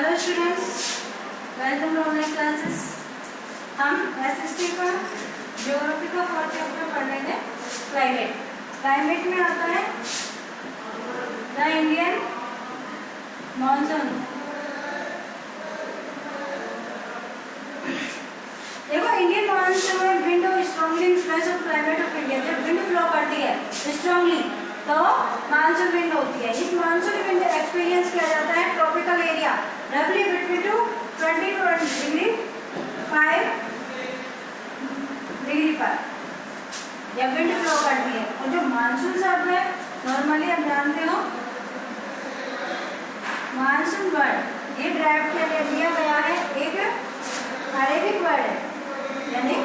Hello students, welcome to online classes. हम SST का geography का फोर्थ चैप्टर पढ़ रहे थे, क्लाइमेट। क्लाइमेट में आता है द इंडियन मॉनसून। देखो, इंडियन मॉनसून में wind strongly influence of climate of India. जब विंड फ्लो करती है स्ट्रांगली तो मानसून विंड होती है। इस मानसून विंड एक्सपीरियंस किया जाता है ट्रॉपिकल एरिया रफली बिटवीन 20 to 5 डिग्री पर जब विंड फ्लो करती है। और जो मानसून शब्द है नॉर्मली आप जानते हो मानसून वर्ड ये ड्राइव किया गया है एक अरेबिक वर्ड है, यानी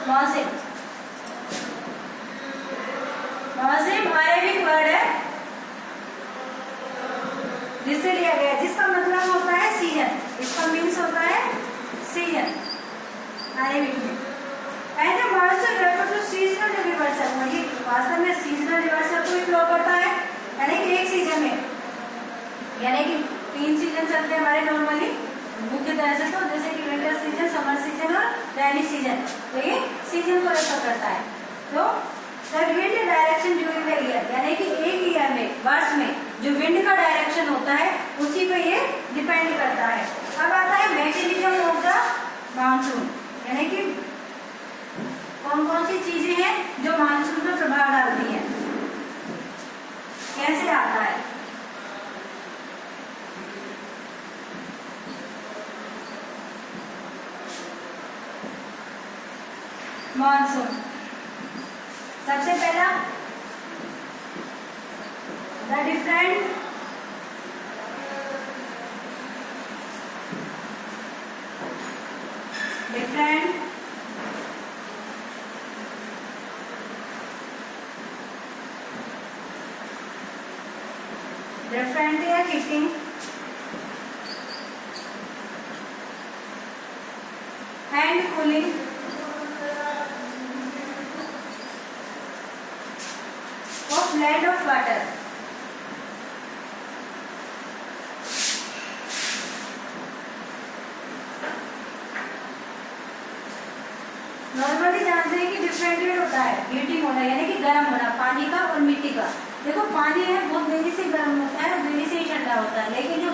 मौसम। मौसम अरेबिक वर्ड है जिससे लिया गया, जिसका मतलब होता है सीजन। इसका मीन्स होता है सीजन अरेबिक में। And the monsoon refer to seasonal reversal. ये वास्तव में सीजनल रिवर्सल को फ्लो करता है, यानी कि एक सीजन में, यानी कि 3 सीजन चलते हैं हमारे नॉर्मली मुख्य तरह से, तो जैसे कि विंटर सीजन, समर सीजन और रेनी सीजन। तो ये सीजन को रेफर करता है। तो wind direction during the year, यानी कि एक ईयर में, वर्ष में जो विंड का डायरेक्शन होता है उसी पे ये डिपेंड करता है। अब आता है मैकेनिज्म ऑफ द मानसून, यानी कि कौन कौन सी चीजें हैं जो मानसून पर प्रभाव डालती हैं, कैसे आता है। मानसून सबसे पहला the different air heating and cooling of land of water। Normally जानते हैं कि डिफरेंट होता है हीटिंग होना, यानी कि गर्म होना पानी का और मिट्टी का। देखो, पानी है बहुत देरी से गर्म होता है और देरी से ही ठंडा होता है, लेकिन जो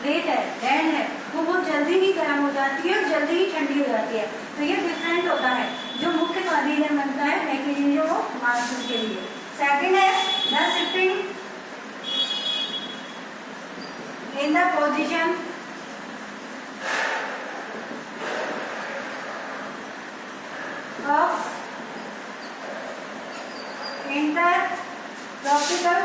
रेत है, लैंड है, वो बहुत जल्दी ही गर्म हो जाती है और जल्दी ही ठंडी हो जाती है। तो ये डिफरेंट होता है जो मुख्य रीजन बनता है मैकेनिज्म ऑफ मानसून के लिए। सेकंड है the shifting in the position of intertropical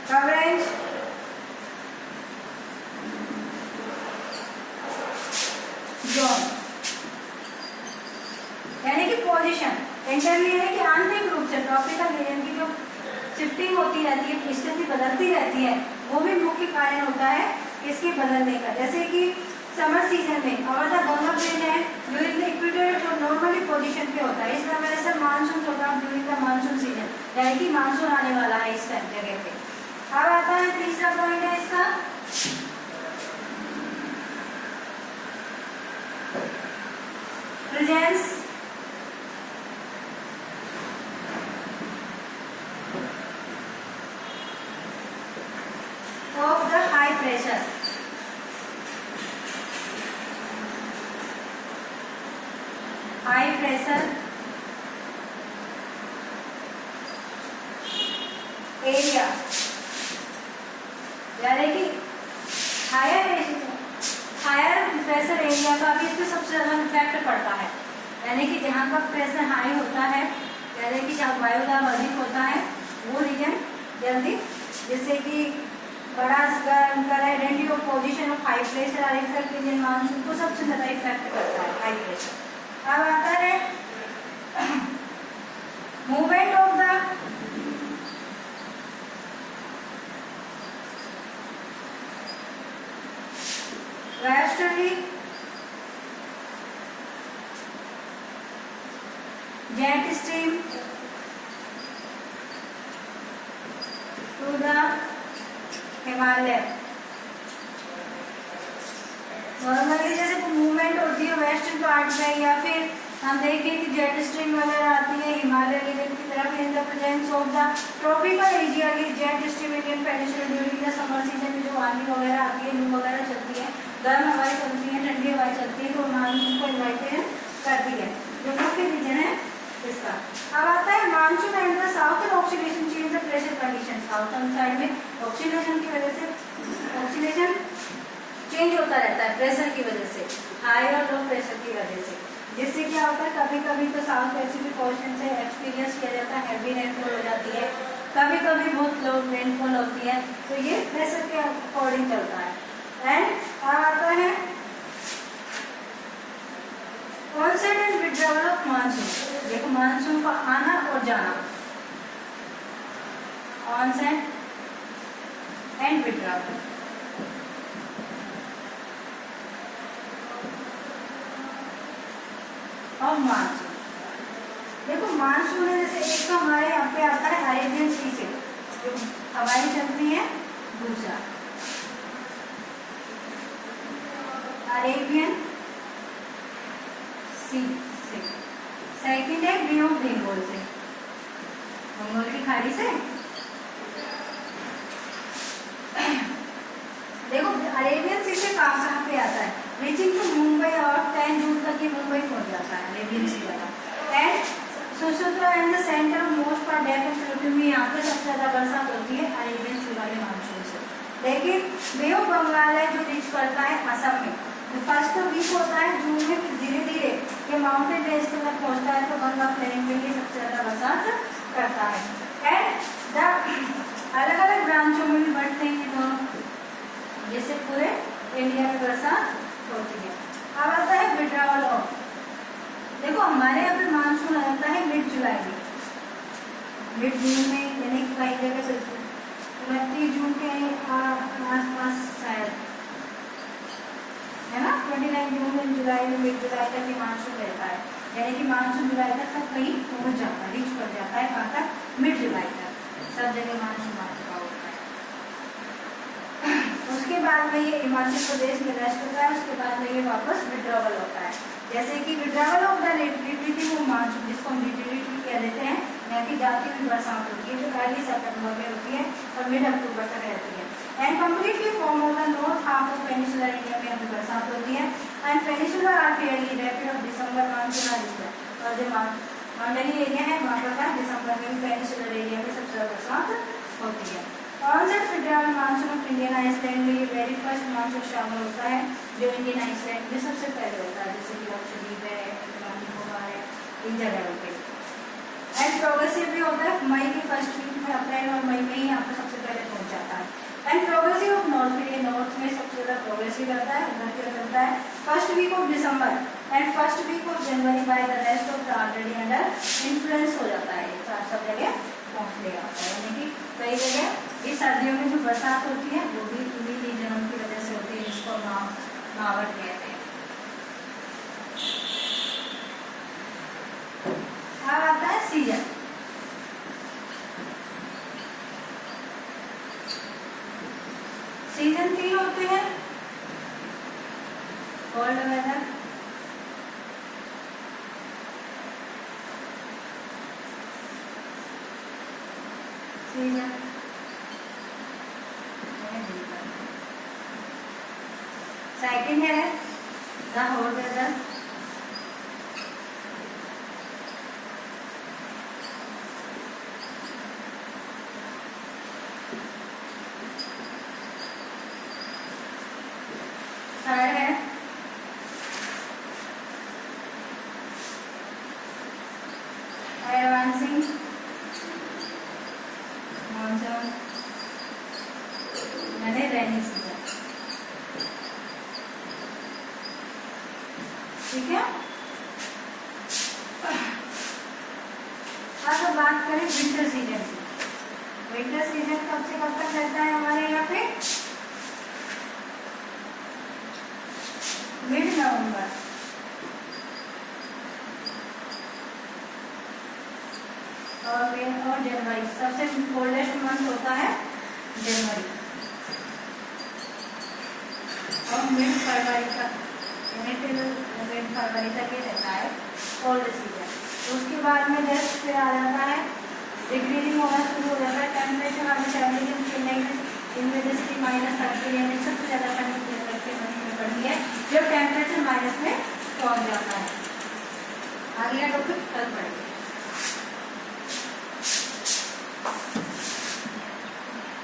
coverage zone, यानी कि पोजीशन इंटरली, यानी कि आंतरिक रूप से ट्रॉपिकल रीजन की जो शिफ्टिंग होती रहती है, स्थिति बदलती रहती है, वो भी मुख्य कारण होता है इसके बदलने का। जैसे कि समर सीजन में और द गंगा प्लेन है ड्यूरिंग द इक्वेटर जो नॉर्मली पोजीशन पे होता है, इस वजह से monsoon program during the monsoon season, यानी कि मानसून आने वाला है इस टाइम जगह पे। अब आता है तीसरा पॉइंट है इसका presence of the high pressure। High pressure area, यानी कि हायर प्रेशर एरिया का भी इसमें सबसे ज्यादा इफेक्ट पड़ता है, यानी कि जहाँ का प्रेशर हाई होता है, यानी कि जहाँ वायुदाब अधिक होता है, वो रीजन जल्दी, जैसे कि बड़ा identity of position of high pressure और इफेक्ट इंडियन मानसून को सबसे ज्यादा इफेक्ट करता है हाई प्रेशर। अब आता है movement of the westerly jet stream to the Himalaya. Normally जैसे मूवमेंट होती है वेस्टर्न पार्ट में, या फिर हम देखें कि जेट स्ट्रीम वगैरह आती है हिमालय रीजन की तरफ, in the presence of the tropical area की jet stream Indian peninsula during the summer season में जो आंधी वगैरह आती है, लू वगैरह चलती है, गर्म हवाएं चलती हैं, ठंडी हवाएं चलती है, तो मानसून को इन्वाइट करती है, जो मुख्य रीजन है इसका। अब आता है monsoon and the southern oxidation change the pressure condition. Southern side में ऑक्सीडेशन की वजह से ऑक्सीडेशन चेंज होता रहता है प्रेशर की वजह से, हाई और लो प्रेशर की वजह से, जिससे क्या होता है कभी कभी तो साउथ पैसिफिक ओशन से एक्सपीरियंस किया जाता है, हैवी रेनफॉल हो जाती है, कभी कभी बहुत लो रेनफॉल होती है, तो ये प्रेशर के अकॉर्डिंग चलता है। एंड आता है onset and withdrawal of monsoon. देखो मानसून का आना और जाना, ऑनसेट एंड विथड्रॉवल। और मानसून, देखो मानसून है जैसे एक तो हमारे यहाँ पे आता है अरेबियन सी से जो हवाएं चलती हैं, दूसरा अरेबियन सी से, सेकंड है बे ऑफ बंगाल से, बंगाल की खाड़ी से। देखो अरेबियन सी से कहाँ पे आता है, रीचिंग टू मुंबई और 10 जून तक ये मुंबई पहुंच जाता है अरेबियन सी वाला। And Susutra and the centre of most part that of Ptolemy, यहाँ पे सबसे ज्यादा बरसात होती है अरेबियन सी वाले मानसून से। लेकिन बे ऑफ बंगाल है जो रीच करता है असम में, तो फर्स्ट वीक होता है जून में, फिर धीरे धीरे ये माउंटेन रेंज तक पहुंचता है, तो गंगा प्लेन में ये सबसे ज्यादा बरसात करता है। एंड द अलग अलग ब्रांचों में भी बढ़ते हैं दोनों, जैसे पूरे इंडिया में बरसात होती है। अब आता है विथड्रॉवल ऑफ, देखो हमारे यहाँ पे मानसून आता है मिड जुलाई में, मिड जून में, यानी कि कई जगह पे 29 जून के आसपास शायद है ना, 29 जून में, जुलाई में, मिड जुलाई तक ये मानसून रहता है, यानी कि मानसून जुलाई तक कहीं पहुंच जाता है, रीच कर जाता है, कहाँ तक, मिड जुलाई तक सब जगह मानसून आ चुका होता है। उसके बाद में ये हिमाचल प्रदेश में रेस्ट होता है, उसके बाद में ये वापस विथड्रॉवल होता है। जैसे कि withdrawal of the relative monsoon, जिसको हम रिलेटिव कह देते हैं, यहाँ की जाती हुई बरसात होती है जो अर्ली सितंबर में होती है और मिड अक्टूबर तक रहती है। And completely form of the north half of peninsular area में अभी बरसात होती है। And peninsular are fairly rapid of December monsoon are, और जो मंडली एरिया है वहाँ पर दिसंबर में पेनिनसुलर एरिया में सबसे ज्यादा बरसात होती है। Onset withdrawal monsoon of Indian island में ये वेरी फर्स्ट मानसून शामिल होता है जो इंडियन आइसलैंड में सबसे पहले होता है, जैसे कि लक्षद्वीप है, निकोबार है, इन जगहों पे। एंड प्रोग्रेसिव भी होता है, मई के फर्स्ट वीक में, अप्रैल और मई में ही यहाँ पर सबसे पहले पहुँच जाता है। एंड प्रोग्रेसिव ऑफ नॉर्थ में, नॉर्थ में सबसे ज़्यादा प्रोग्रेसिव रहता है, उधर क्या चलता है first week of December and first week of January by the rest of the already under influence हो जाता है, सब जगह पहुँच ले आता है, यानी कि कई जगह इस सर्दियों में जो बरसात होती है वो भी इन्हीं रीजनों की वजह से होती है, जिसको नावट कहते हैं। अब आता है सीजन। सीजन 3 होते हैं, कोल्ड वेदर, सीजन सेकंड है द हॉट वेदर, थर्ड है एडवांसिंग मानसून, यानी रेनी सीजन। ठीक है, अब बात करें विंटर सीजन की। विंटर सीजन कब से कब तक रहता है हमारे यहाँ पे, मिड नवंबर और जनवरी सबसे कोल्डेस्ट मंथ होता है जनवरी और मिड फरवरी तक, मिड फरवरी तक ये रहता है कोल्ड सीजन। उसके बाद में जस्ट फिर आ जाता है डिक्रीजिंग होना शुरू हो जाता है टेम्परेचर, हमें टेम्परेचर चेन्नई में इन -30 यानी सबसे ज़्यादा टेम्परेचर बढ़ी है जब टेम्परेचर माइनस में पहुँच जाता है। आगे का टॉपिक कल पढ़ेंगे।